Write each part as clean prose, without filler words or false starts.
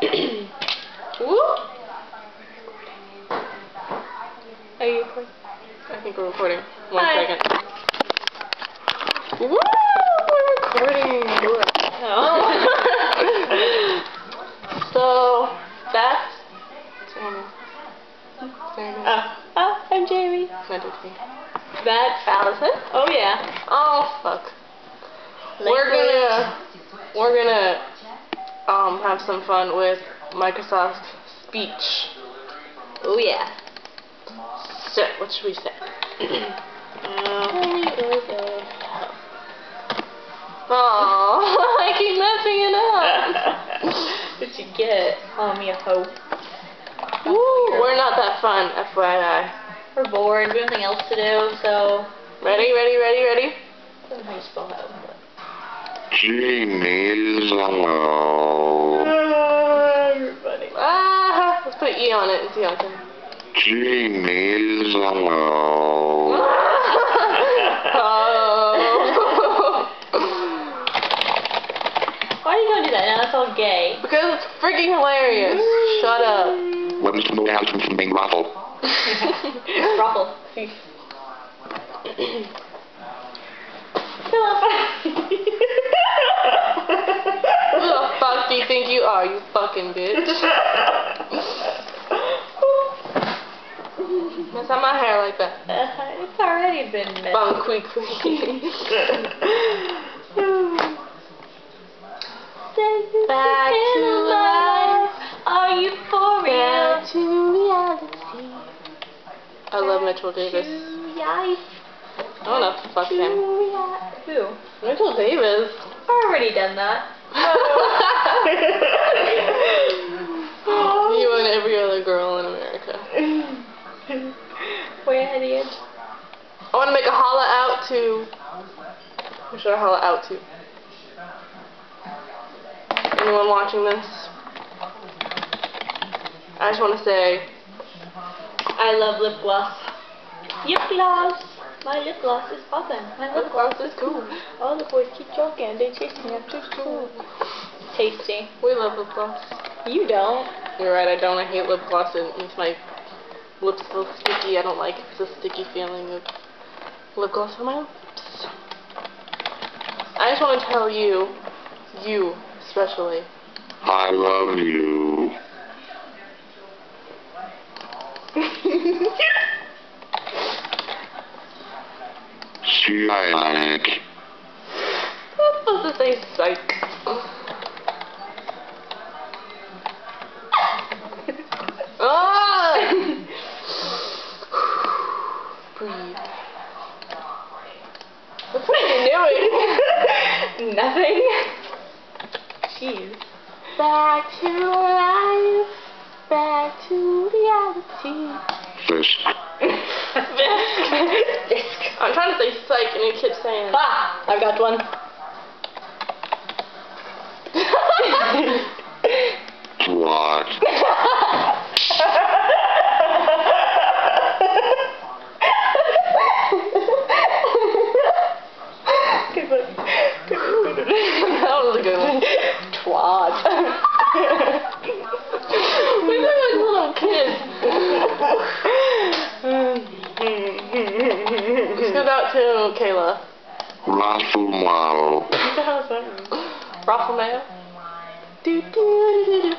Woo! Are you recording? I think we're recording. One Hi. second. Woo! We're recording. Oh. So, that's Jamie. I'm Jamie. Not me. That's Allison. Oh yeah. Oh fuck. We're gonna have some fun with Microsoft Speech. Oh yeah. So, what should we say? Oh, I keep messing it up. What'd you get? Call me a hoe. Woo, we're not that fun, FYI. We're bored. We have nothing else to do, so. Ready? I don't know how you spell that one, but. Jamie's Everybody. Ah, let's put E on it and see how it can. Jamie's Oh. Why are you gonna do that? Now that's all gay. Because it's freaking hilarious. Shut up. When's the moon out from being ruffled? Ruffle. Who the fuck do you think you are, you fucking bitch? Mess up my hair like that. It's already been messed. Bum quick. Back to life. Are you for real? Back to reality. I love Mitchell Davis. I don't know, fuck him. Who? Mitchell Davis. I've already done that. You and every other girl in America. Way ahead of the edge. I want to make a holla out to. Who should I holla out to? Anyone watching this? I just want to say, I love lip gloss. Lip gloss. My lip gloss is poppin'. My lip gloss is cool. All the boys keep joking. They chase me after school. Tasty. We love lip gloss. You don't. You're right, I don't. I hate lip gloss. It makes my lips feel sticky. I don't like the sticky feeling of lip gloss on my lips. I just want to tell you especially, I love you. Psych. I'm supposed to say psych. Ah! Breathe. What are you doing? Nothing. Jeez. Back to life. Back to reality. Fisk. I'm trying to say psych and you keep saying. Ah! I've got one. What? That was a good one. Twat. We look like little kids. This goes out to Kayla. Raffle-mayo. What the hell is that? Raffle mayo? Do do do do do.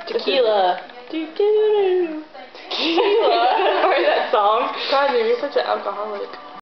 Tequila. Do do do. Tequila. Or that song. God, dude, you're such an alcoholic.